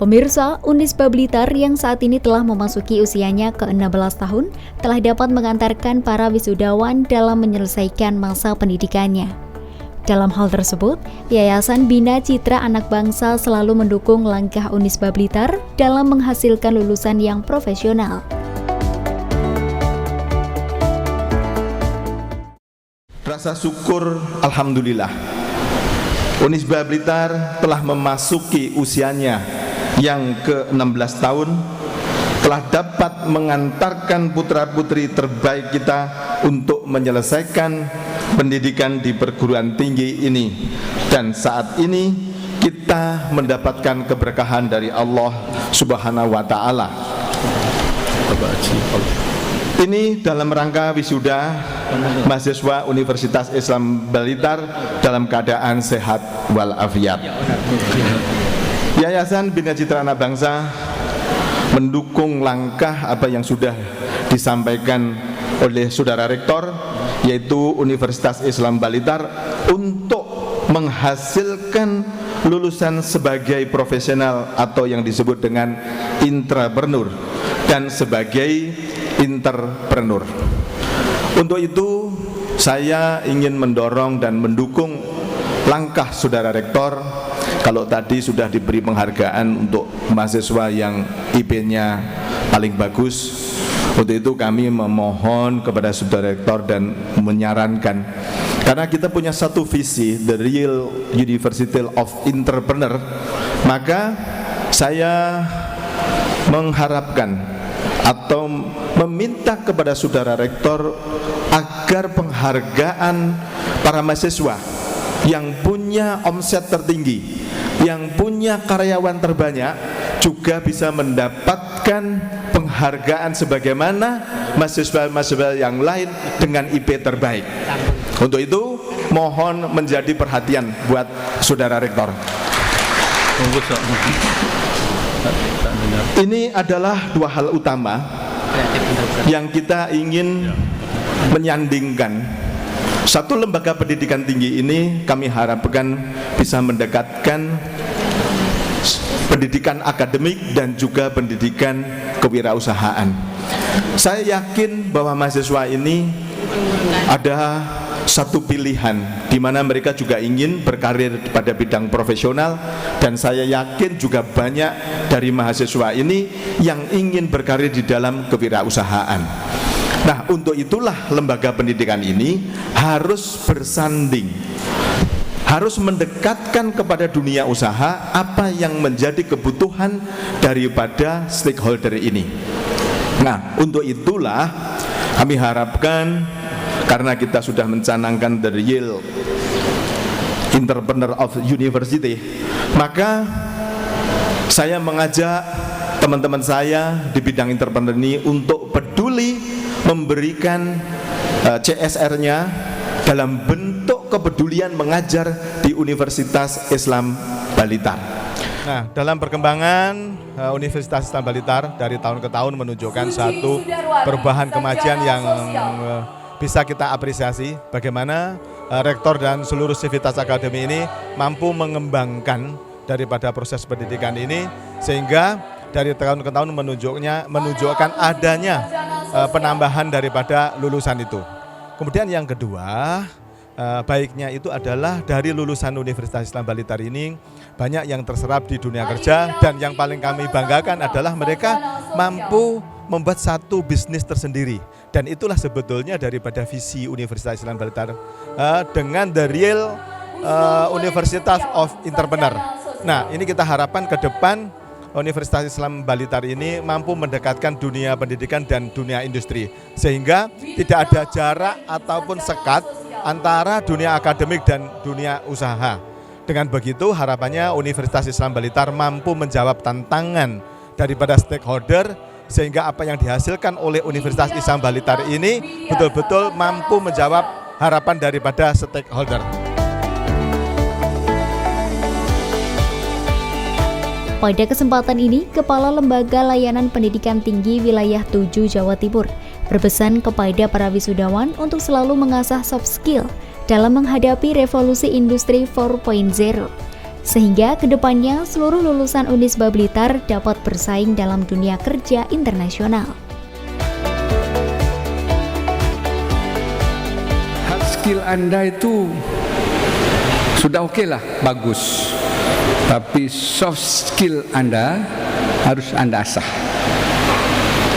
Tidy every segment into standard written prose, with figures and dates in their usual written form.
Pemirsa, Unisba Blitar yang saat ini telah memasuki usianya ke-16 tahun telah dapat mengantarkan para wisudawan dalam menyelesaikan masa pendidikannya. Dalam hal tersebut, Yayasan Bina Citra Anak Bangsa selalu mendukung langkah Unisba Blitar dalam menghasilkan lulusan yang profesional. Rasa syukur, alhamdulillah, Unisba Blitar telah memasuki usianya yang ke-16 tahun, telah dapat mengantarkan putra-putri terbaik kita untuk menyelesaikan pendidikan di perguruan tinggi ini. Dan saat ini kita mendapatkan keberkahan dari Allah Subhanahu wa Ta'ala. Ini dalam rangka wisuda mahasiswa Universitas Islam Blitar dalam keadaan sehat walafiat. Yayasan Bina Citra Anak Bangsa mendukung langkah apa yang sudah disampaikan oleh Saudara Rektor, yaitu Universitas Islam Blitar untuk menghasilkan lulusan sebagai profesional atau yang disebut dengan intrapreneur dan sebagai entrepreneur. Untuk itu saya ingin mendorong dan mendukung langkah Saudara Rektor. Kalau tadi sudah diberi penghargaan untuk mahasiswa yang IP-nya paling bagus, untuk itu kami memohon kepada Saudara Rektor dan menyarankan, karena kita punya satu visi, the real University of Entrepreneur, maka saya mengharapkan atau meminta kepada Saudara Rektor agar penghargaan para mahasiswa yang punya omset tertinggi, yang punya karyawan terbanyak, juga bisa mendapatkan penghargaan sebagaimana mahasiswa-mahasiswa yang lain dengan IP terbaik. Untuk itu mohon menjadi perhatian buat Saudara Rektor. Ini adalah dua hal utama yang kita ingin menyandingkan. Satu lembaga pendidikan tinggi ini kami harapkan bisa mendekatkan pendidikan akademik dan juga pendidikan kewirausahaan. Saya yakin bahwa mahasiswa ini ada satu pilihan di mana mereka juga ingin berkarir pada bidang profesional, dan saya yakin juga banyak dari mahasiswa ini yang ingin berkarir di dalam kewirausahaan. Nah, untuk itulah lembaga pendidikan ini harus bersanding, harus mendekatkan kepada dunia usaha apa yang menjadi kebutuhan daripada stakeholder ini. Nah, untuk itulah kami harapkan, karena kita sudah mencanangkan the real entrepreneur of university, maka saya mengajak teman-teman saya di bidang entrepreneur ini untuk peduli memberikan CSR-nya dalam bentuk kepedulian mengajar di Universitas Islam Blitar. Nah, dalam perkembangan Universitas Islam Blitar dari tahun ke tahun menunjukkan satu perubahan kemajuan yang bisa kita apresiasi, bagaimana Rektor dan seluruh sivitas akademi ini mampu mengembangkan daripada proses pendidikan ini, sehingga dari tahun ke tahun menunjukkan adanya penambahan daripada lulusan itu. Kemudian yang kedua, baiknya itu adalah dari lulusan Universitas Islam Blitar ini banyak yang terserap di dunia kerja, dan yang paling kami banggakan adalah mereka mampu membuat satu bisnis tersendiri, dan itulah sebetulnya daripada visi Universitas Islam Blitar dengan the real Universitas of Entrepreneur. Nah, ini kita harapkan ke depan Universitas Islam Blitar ini mampu mendekatkan dunia pendidikan dan dunia industri, sehingga tidak ada jarak ataupun sekat antara dunia akademik dan dunia usaha. Dengan begitu harapannya Universitas Islam Blitar mampu menjawab tantangan daripada stakeholder, sehingga apa yang dihasilkan oleh Universitas Islam Blitar ini betul-betul mampu menjawab harapan daripada stakeholder. Pada kesempatan ini, Kepala Lembaga Layanan Pendidikan Tinggi Wilayah 7 Jawa Timur berpesan kepada para wisudawan untuk selalu mengasah soft skill dalam menghadapi revolusi industri 4.0. sehingga kedepannya seluruh lulusan Unisba Blitar dapat bersaing dalam dunia kerja internasional. Hard skill Anda itu sudah oke lah, bagus. Tapi soft skill Anda harus Anda asah.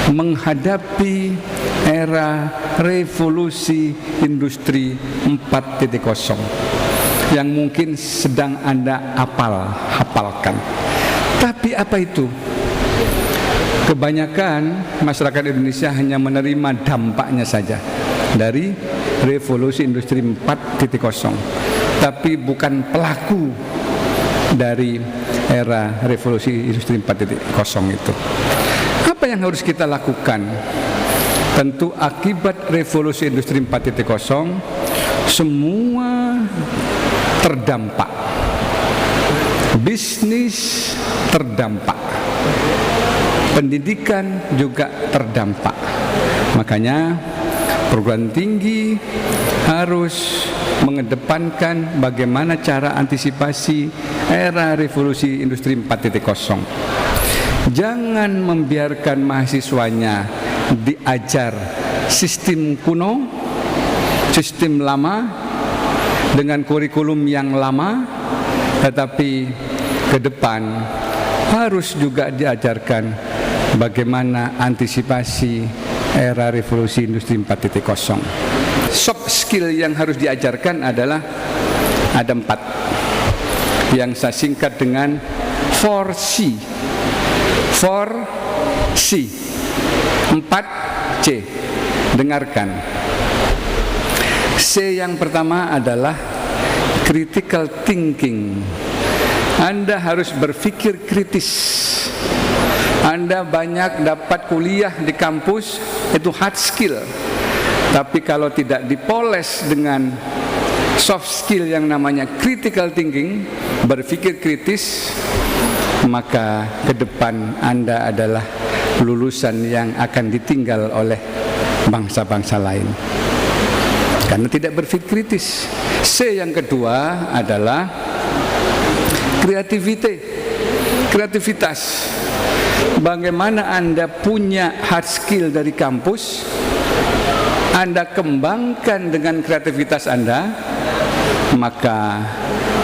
Menghadapi era revolusi industri 4.0 yang mungkin sedang Anda hafalkan. Tapi apa itu? Kebanyakan masyarakat Indonesia hanya menerima dampaknya saja dari revolusi industri 4.0, tapi bukan pelaku dari era revolusi industri 4.0 itu. Apa yang harus kita lakukan? Tentu akibat revolusi industri 4.0 semua terdampak. Bisnis terdampak. Pendidikan juga terdampak. Makanya perguruan tinggi harus mengedepankan bagaimana cara antisipasi era revolusi industri 4.0. Jangan membiarkan mahasiswanya diajar sistem kuno, sistem lama dengan kurikulum yang lama, tetapi ke depan harus juga diajarkan bagaimana antisipasi era revolusi industri 4.0. Soft skill yang harus diajarkan adalah ada 4 yang saya singkat dengan 4C. 4C. Dengarkan. C yang pertama adalah critical thinking. Anda harus berpikir kritis. Anda banyak dapat kuliah di kampus, itu hard skill. Tapi kalau tidak dipoles dengan soft skill yang namanya critical thinking, berpikir kritis, maka ke depan Anda adalah lulusan yang akan ditinggal oleh bangsa-bangsa lain karena tidak berpikir kritis. C yang kedua adalah kreativitas. Bagaimana Anda punya hard skill dari kampus, Anda kembangkan dengan kreativitas Anda, maka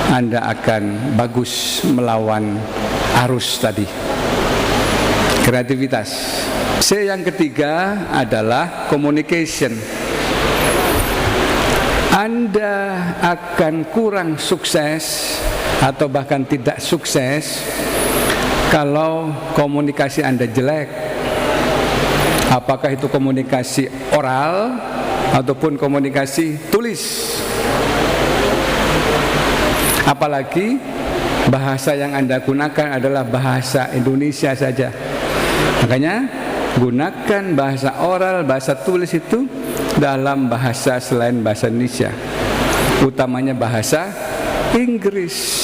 Anda akan bagus melawan arus tadi. Kreativitas. C yang ketiga adalah communication. Anda akan kurang sukses atau bahkan tidak sukses kalau komunikasi Anda jelek. Apakah itu komunikasi oral ataupun komunikasi tulis. Apalagi bahasa yang Anda gunakan adalah bahasa Indonesia saja. Makanya gunakan bahasa oral, bahasa tulis itu dalam bahasa selain bahasa Indonesia, utamanya bahasa Inggris.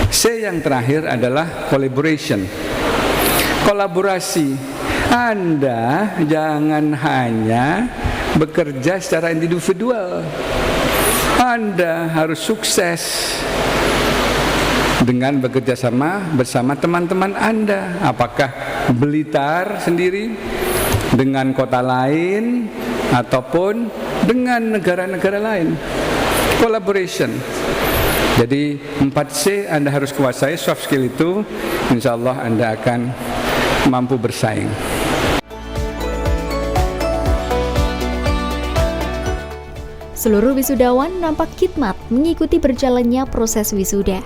C yang terakhir adalah collaboration. Kolaborasi. Anda jangan hanya bekerja secara individual. Anda harus sukses dengan bekerja sama bersama teman-teman Anda. Apakah Blitar sendiri dengan kota lain ataupun dengan negara-negara lain. Collaboration. Jadi 4C Anda harus kuasai, soft skill itu, insya Allah Anda akan mampu bersaing. Seluruh wisudawan nampak khidmat mengikuti berjalannya proses wisuda.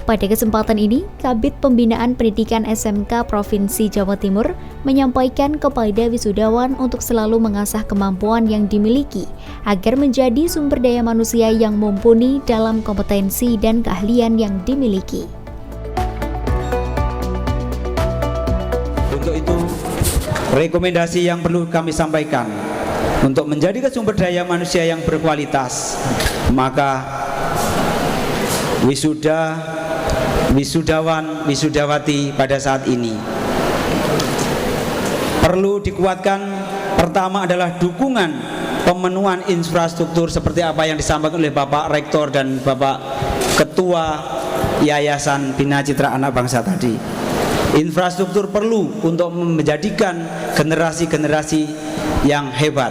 Pada kesempatan ini, Kabid Pembinaan Pendidikan SMK Provinsi Jawa Timur menyampaikan kepada wisudawan untuk selalu mengasah kemampuan yang dimiliki agar menjadi sumber daya manusia yang mumpuni dalam kompetensi dan keahlian yang dimiliki. Untuk itu, rekomendasi yang perlu kami sampaikan untuk menjadi sumber daya manusia yang berkualitas, maka wisudawan, wisudawati pada saat ini perlu dikuatkan. Pertama adalah dukungan pemenuhan infrastruktur seperti apa yang disampaikan oleh Bapak Rektor dan Bapak Ketua Yayasan Bina Citra Anak Bangsa tadi. Infrastruktur perlu untuk menjadikan generasi-generasi yang hebat,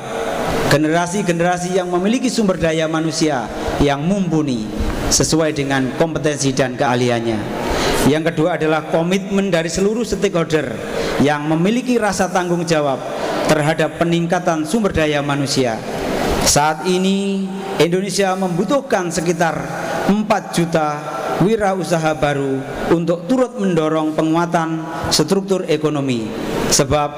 generasi-generasi yang memiliki sumber daya manusia yang mumpuni sesuai dengan kompetensi dan keahliannya. Yang kedua adalah komitmen dari seluruh stakeholder yang memiliki rasa tanggung jawab terhadap peningkatan sumber daya manusia. Saat ini Indonesia membutuhkan sekitar 4 juta wirausaha baru untuk turut mendorong penguatan struktur ekonomi, sebab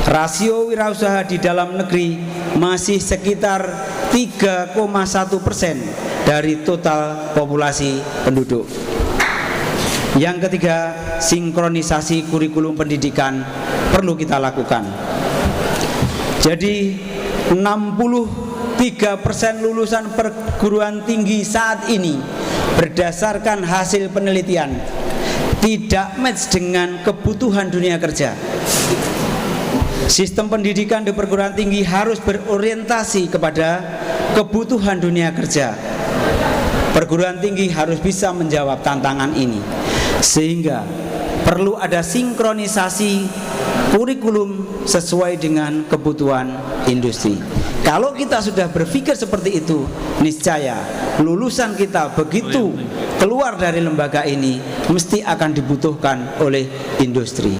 rasio wirausaha di dalam negeri masih sekitar 3,1% dari total populasi penduduk. Yang ketiga, sinkronisasi kurikulum pendidikan perlu kita lakukan. Jadi 63% lulusan perguruan tinggi saat ini berdasarkan hasil penelitian tidak match dengan kebutuhan dunia kerja. Sistem pendidikan di perguruan tinggi harus berorientasi kepada kebutuhan dunia kerja. Perguruan tinggi harus bisa menjawab tantangan ini, sehingga perlu ada sinkronisasi kurikulum sesuai dengan kebutuhan industri. Kalau kita sudah berpikir seperti itu, niscaya lulusan kita begitu keluar dari lembaga ini mesti akan dibutuhkan oleh industri.